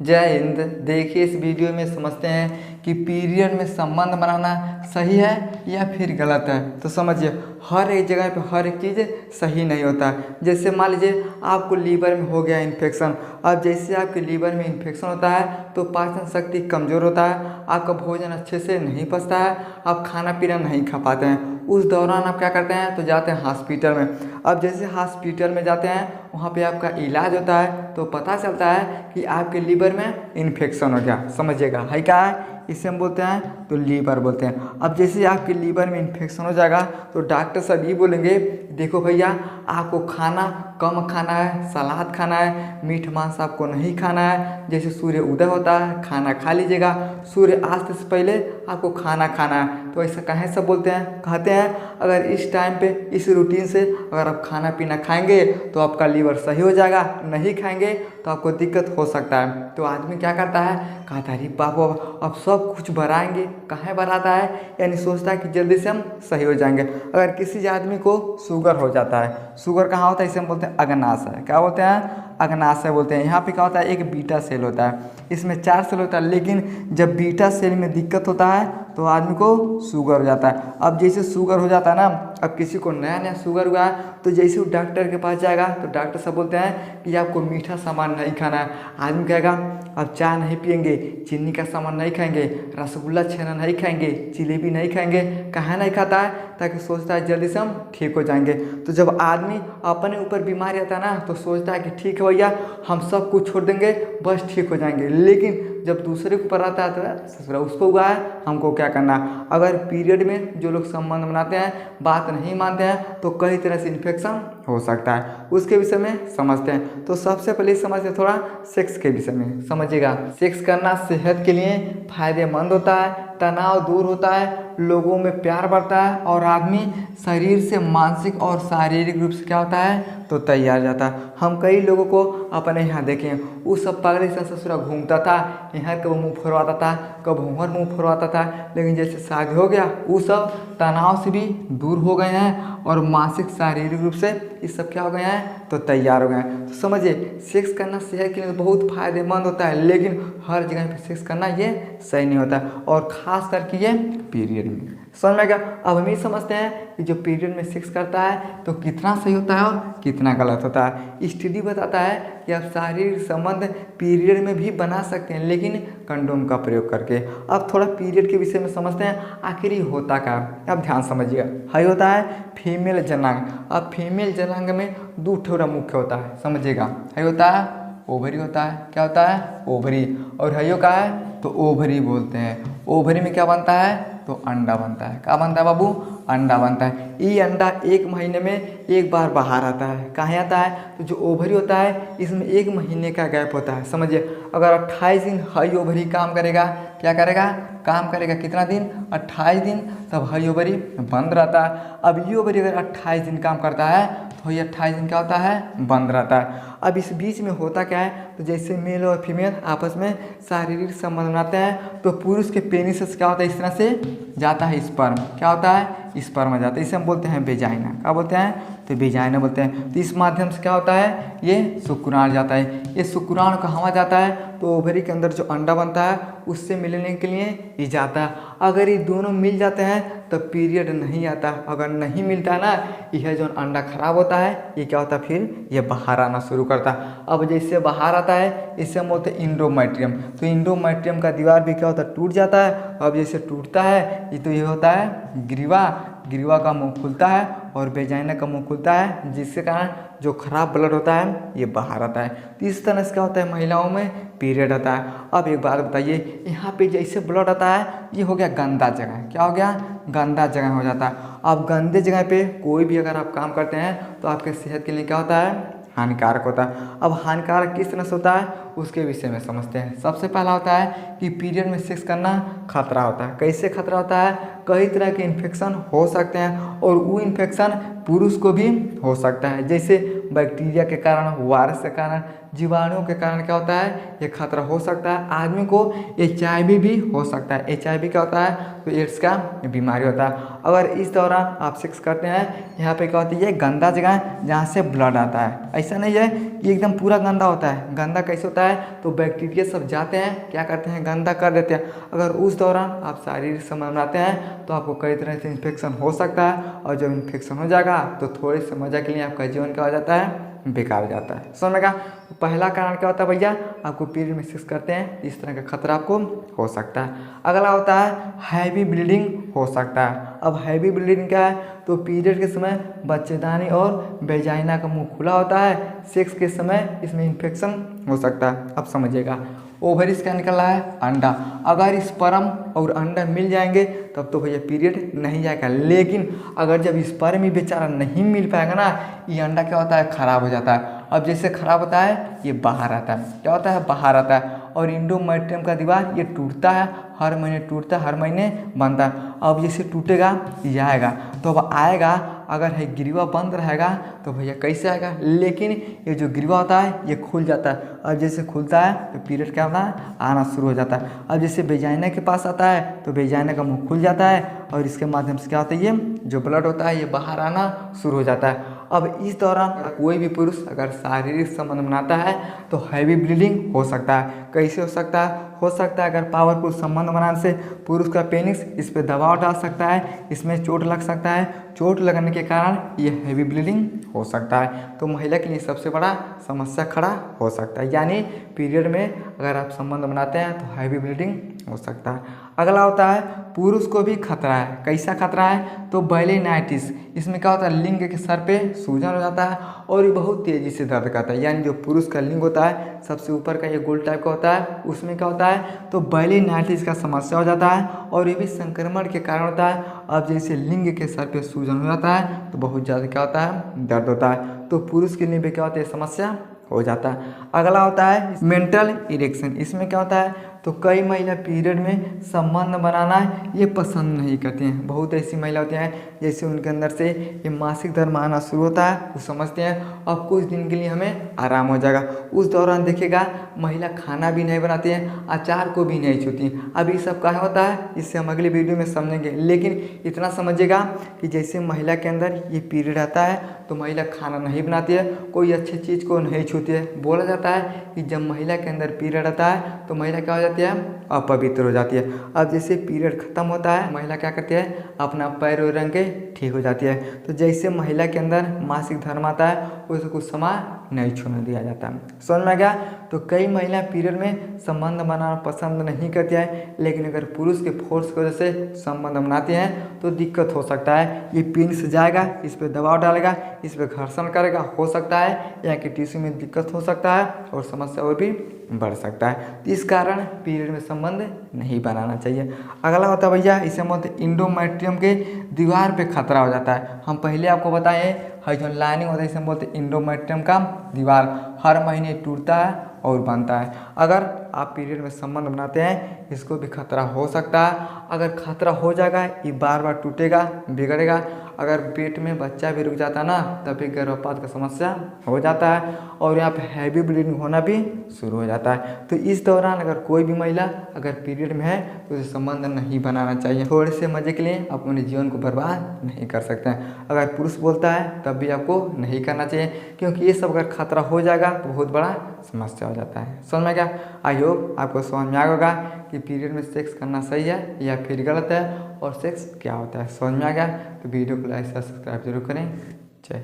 जय हिंद। देखिए इस वीडियो में समझते हैं कि पीरियड में संबंध बनाना सही है या फिर गलत है। तो समझिए हर एक जगह पे हर एक चीज़ सही नहीं होता। जैसे मान लीजिए आपको लीवर में हो गया इन्फेक्शन। अब जैसे आपके लीवर में इन्फेक्शन होता है तो पाचन शक्ति कमज़ोर होता है, आपका भोजन अच्छे से नहीं पचता है, आप खाना पीना नहीं खा पाते हैं। उस दौरान आप क्या करते हैं तो जाते हैं हॉस्पिटल में। अब जैसे हॉस्पिटल में जाते हैं वहाँ पे आपका इलाज होता है तो पता चलता है कि आपके लीवर में इन्फेक्शन हो गया। समझिएगा है क्या है, इसे हम बोलते हैं तो लीवर बोलते हैं। अब जैसे आपके लीवर में इन्फेक्शन हो जाएगा तो डॉक्टर साहब ये बोलेंगे देखो भैया आपको खाना कम खाना है, सलाद खाना है, मीठ मांस आपको नहीं खाना है। जैसे सूर्य उदय होता है खाना खा लीजिएगा, सूर्य अस्त से पहले आपको खाना खाना है। तो ऐसा कहें सब बोलते हैं, कहते हैं अगर इस टाइम पे इस रूटीन से अगर आप खाना पीना खाएंगे तो आपका लीवर सही हो जाएगा, नहीं खाएंगे तो आपको दिक्कत हो सकता है। तो आदमी क्या करता है, कहता है अरे बाबू अब सब कुछ बढ़ाएंगे, कहाँ बढ़ाता है, यानी सोचता है कि जल्दी से हम सही हो जाएंगे। अगर किसी आदमी को शुगर हो जाता है, शुगर कहाँ होता है, इसे हम बोलते हैं अग्नाशय। क्या बोलते हैं, अग्नाशय बोलते हैं। यहाँ पे क्या होता है, एक बीटा सेल होता है, इसमें 4 सेल होता है, लेकिन जब बीटा सेल में दिक्कत होता है तो आदमी को शुगर हो जाता है। अब जैसे शुगर हो जाता है ना, अब किसी को नया नया शुगर हुआ है तो जैसे वो डॉक्टर के पास जाएगा तो डॉक्टर साहब बोलते हैं कि आपको मीठा सामान नहीं खाना है। आदमी कहेगा अब चाय नहीं पियेंगे, चीनी का सामान नहीं खाएंगे, रसगुल्ला छेना नहीं खाएंगे, जलेबी नहीं खाएंगे। कहाँ नहीं खाता है, ताकि सोचता है जल्दी से हम ठीक हो जाएंगे। तो जब आदमी अपने ऊपर बीमारी आता है ना तो सोचता है कि ठीक है भैया हम सब कुछ छोड़ देंगे बस ठीक हो जाएंगे। लेकिन जब दूसरे के ऊपर आता है तो ससुरा उसको हुआ है, हमको क्या करना। अगर पीरियड में जो लोग संबंध बनाते हैं बात नहीं मानते हैं तो कई तरह से इन्फेक्शन हो सकता है, उसके विषय में समझते हैं। तो सबसे पहले समझते थोड़ा सेक्स के विषय में। समझिएगा सेक्स करना सेहत के लिए फायदेमंद होता है, तनाव दूर होता है, लोगों में प्यार बढ़ता है और आदमी शरीर से मानसिक और शारीरिक रूप से क्या होता है तो तैयार जाता है। हम कई लोगों को अपने यहाँ देखें, वो सब पागल से ससुरा घूमता था, यहाँ कब मुँह फुरवाता था, कब उमर मुँह फुरवाता था, लेकिन जैसे शादी हो गया वो सब तनाव से भी दूर हो गए हैं और मानसिक शारीरिक रूप से ये सब क्या हो गए हैं तो तैयार हो गए हैं। तो समझिए सेक्स करना सेहत के लिए बहुत फायदेमंद होता है, लेकिन हर जगह पे सेक्स करना ये सही नहीं होता और ख़ास करके ये पीरियड में। समझ में गया। अब हम ये समझते हैं कि जो पीरियड में सेक्स करता है तो कितना सही होता है और कितना गलत होता है। स्टडी बताता है कि आप शारीरिक संबंध पीरियड में भी बना सकते हैं, लेकिन कंडोम का प्रयोग करके। अब थोड़ा पीरियड के विषय में समझते हैं आखिर ये होता क्या। अब ध्यान समझिएगा, हाई होता है फीमेल जनांग। अब फीमेल जनांग में 2 ठोरा मुख्य होता है। समझिएगा हाई होता है ओवरी होता है, क्या होता है ओवरी, और हयो का है तो ओवरी बोलते हैं। ओवरी में क्या बनता है तो अंडा बनता है। क्या बनता है बाबू, अंडा बनता है। ये अंडा 1 महीने में एक बार बाहर आता है। कहाँ आता है तो जो ओवरी होता है इसमें 1 महीने का गैप होता है। समझिए अगर 28 दिन हाई ओवरी काम करेगा, क्या करेगा काम करेगा कितना दिन 28 दिन, तब हाई ओवरी बंद रहता है। अब ये ओवरी अगर 28 दिन काम करता है तो ये 28 दिन क्या होता है बंद रहता है। अब इस बीच में होता क्या है तो जैसे मेल और फीमेल आपस में शारीरिक संबंध बनाते हैं तो पुरुष के पेनिस से क्या होता है इस तरह से जाता है स्पर्म। क्या होता है स्पर्म जाता है, इसे हम बोलते हैं वेजाइना। क्या बोलते हैं तो वेजाइना बोलते हैं। तो इस माध्यम से क्या होता है ये शुक्राणु जाता है। ये शुक्राणु कहाँ जाता है तो ओवरी के अंदर जो अंडा बनता है उससे मिलने के लिए ये जाता है। अगर ये दोनों मिल जाते हैं तो पीरियड नहीं आता। अगर नहीं मिलता है ना, यह जो अंडा खराब होता है ये क्या होता है फिर ये बाहर आना शुरू करता है। अब जैसे बाहर आता है इसे हम बोलते हैं इंडोमेट्रियम। तो इंडोमेट्रियम का दीवार भी क्या होता है टूट जाता है। अब जैसे टूटता है ये तो ये होता है ग्रीवा, ग्रीवा का मुंह खुलता है और वेजाइना का मुंह खुलता है, जिसके कारण जो खराब ब्लड होता है ये बाहर आता है। तो इस तरह से क्या होता है महिलाओं में पीरियड आता है। अब एक बात बताइए, यहाँ पे जैसे ब्लड आता है ये हो गया गंदा जगह। क्या हो गया गंदा जगह हो जाता है। अब गंदे जगह पे कोई भी अगर आप काम करते हैं तो आपके सेहत के लिए क्या होता है हानिकारक होता है। अब हानिकारक किस तरह से होता है उसके विषय में समझते हैं। सबसे पहला होता है कि पीरियड में सेक्स करना खतरा होता है। कैसे खतरा होता है, कई तरह के इन्फेक्शन हो सकते हैं और वो इन्फेक्शन पुरुष को भी हो सकता है, जैसे बैक्टीरिया के कारण, वायरस के कारण, जीवाणुओं के कारण क्या होता है, ये खतरा हो सकता है। आदमी को HIV भी हो सकता है। HIV क्या होता है, तो एड्स का बीमारी होता है। अगर इस दौरान आप सेक्स करते हैं, यहाँ पे क्या होती है, गंदा जगह है जहाँ से ब्लड आता है। ऐसा नहीं है कि एकदम पूरा गंदा होता है। गंदा कैसे होता है, तो बैक्टीरिया सब जाते हैं, क्या करते हैं, गंदा कर देते हैं। अगर उस दौरान आप शारीरिक संबंध बनाते हैं तो आपको कई तरह से इन्फेक्शन हो सकता है, और जब इन्फेक्शन हो जाएगा तो थोड़ी सी मजा के लिए आपका जीवन क्या हो जाता है, बेकार हो जाता है। समझ में का पहला कारण क्या होता है भैया, आपको पीरियड में सेक्स करते हैं इस तरह का खतरा आपको हो सकता है। अगला होता है हैवी ब्लीडिंग हो सकता है। अब हैवी ब्लीडिंग क्या है, तो पीरियड के समय बच्चेदानी और वेजाइना का मुंह खुला होता है, सेक्स के समय इसमें इन्फेक्शन हो सकता है। अब समझिएगा, ओवरीज क्या निकल रहा है, अंडा। अगर स्पर्म और अंडा मिल जाएंगे तब तो भैया पीरियड नहीं जाएगा, लेकिन अगर जब स्पर्म ही बेचारा नहीं मिल पाएगा ना, ये अंडा क्या होता है, खराब हो जाता है। अब जैसे खराब होता है, ये बाहर आता है, क्या होता है, बाहर आता है। और इंडोमेट्रियम का दीवार ये टूटता है, हर महीने टूटता है, हर महीने बनता है। अब जैसे टूटेगा ये आएगा, तो अब आएगा, अगर है गिरवा बंद रहेगा तो भैया कैसे आएगा, लेकिन ये जो गिरवा होता है ये खुल जाता है। अब जैसे खुलता है तो पीरियड क्या होता है, आना शुरू हो जाता है। अब जैसे वेजाइना के पास आता है तो वेजाइना का मुंह खुल जाता है, और इसके माध्यम से क्या होता है, ये जो ब्लड होता है ये बाहर आना शुरू हो जाता है। अब इस दौरान कोई भी पुरुष अगर शारीरिक संबंध बनाता है तो हैवी ब्लीडिंग हो सकता है। कैसे हो सकता है, हो सकता है अगर पावरफुल संबंध बनाने से पुरुष का पेनिस इस पर दबाव डाल सकता है, इसमें चोट लग सकता है, चोट लगने के कारण ये हैवी ब्लीडिंग हो सकता है। तो महिला के लिए सबसे बड़ा समस्या खड़ा हो सकता है, यानी पीरियड में अगर आप संबंध बनाते हैं तो हैवी ब्लीडिंग हो सकता है। अगला होता है पुरुष को भी खतरा है। कैसा खतरा है, तो बैलेनाइटिस। इसमें क्या होता है, लिंग के सर पे सूजन हो जाता है और ये बहुत तेज़ी से दर्द करता है। यानी जो पुरुष का लिंग होता है सबसे ऊपर का ये गोल टाइप का होता है, उसमें क्या होता है, तो बैलेनाइटिस का समस्या हो जाता है, और ये भी संक्रमण के कारण होता है। अब जैसे लिंग के सर पे सूजन हो जाता है तो बहुत ज़्यादा क्या होता है, दर्द होता है। तो पुरुष के लिए भी क्या होता है, समस्या हो जाता है। अगला होता है मेंटल इरेक्शन। इसमें क्या होता है, तो कई महिला पीरियड में संबंध बनाना ये पसंद नहीं करती हैं। बहुत ऐसी महिला होती हैं जैसे उनके अंदर से ये मासिक धर्म आना शुरू होता है, वो समझते हैं अब कुछ दिन के लिए हमें आराम हो जाएगा। उस दौरान देखिएगा महिला खाना भी नहीं बनाती हैं, अचार को भी नहीं छूती। अब ये सब क्या होता है, इससे हम अगली वीडियो में समझेंगे, लेकिन इतना समझिएगा कि जैसे महिला के अंदर ये पीरियड आता है तो महिला खाना नहीं बनाती है, कोई अच्छी चीज़ को नहीं छूती है। बोला जाता है कि जब महिला के अंदर पीरियड आता है तो महिला क्या हो जाती है, अपवित्र हो जाती है। अब जैसे पीरियड खत्म होता है, महिला क्या करती है, अपना पैर और रंग के ठीक हो जाती है। तो जैसे महिला के अंदर मासिक धर्म आता है उसे कुछ समय नहीं छूने दिया जाता। समझ में आ गया। तो कई महिला पीरियड में संबंध बनाना पसंद नहीं करती है, लेकिन अगर पुरुष के फोर्स की वजह से संबंध बनाती हैं तो दिक्कत हो सकता है। ये पेनिस जाएगा, इस पर दबाव डालेगा, इस पर घर्षण करेगा, हो सकता है यहाँ के टिश्यू में दिक्कत हो सकता है और समस्या और भी बढ़ सकता है। इस कारण पीरियड में संबंध नहीं बनाना चाहिए। अगला होता है भैया, इसे हम बोलते हैं इंडोमेट्रियम के दीवार पे खतरा हो जाता है। हम पहले आपको बताए है जो लाइनिंग होता है इसे हम बोलते हैं इंडोमेट्रियम का दीवार, हर महीने टूटता है और बनता है। अगर आप पीरियड में संबंध बनाते हैं इसको भी खतरा हो सकता है। अगर खतरा हो जाएगा ये बार बार टूटेगा, बिगड़ेगा। अगर पेट में बच्चा भी रुक जाता है ना तब भी गर्भपात का समस्या हो जाता है, और यहाँ पे हैवी ब्लीडिंग होना भी शुरू हो जाता है। तो इस दौरान अगर कोई भी महिला अगर पीरियड में है तो उसे संबंध नहीं बनाना चाहिए। थोड़े से मजे के लिए आप अपने जीवन को बर्बाद नहीं कर सकते हैं। अगर पुरुष बोलता है तब भी आपको नहीं करना चाहिए, क्योंकि ये सब अगर खतरा हो जाएगा तो बहुत बड़ा समस्या हो जाता है। समझ में क्या, आई होप आपको समझ में आ होगा कि पीरियड में सेक्स करना सही है या फिर गलत है, और सेक्स क्या होता है। समझ में आ गया तो वीडियो को लाइक सब्सक्राइब जरूर करें। जय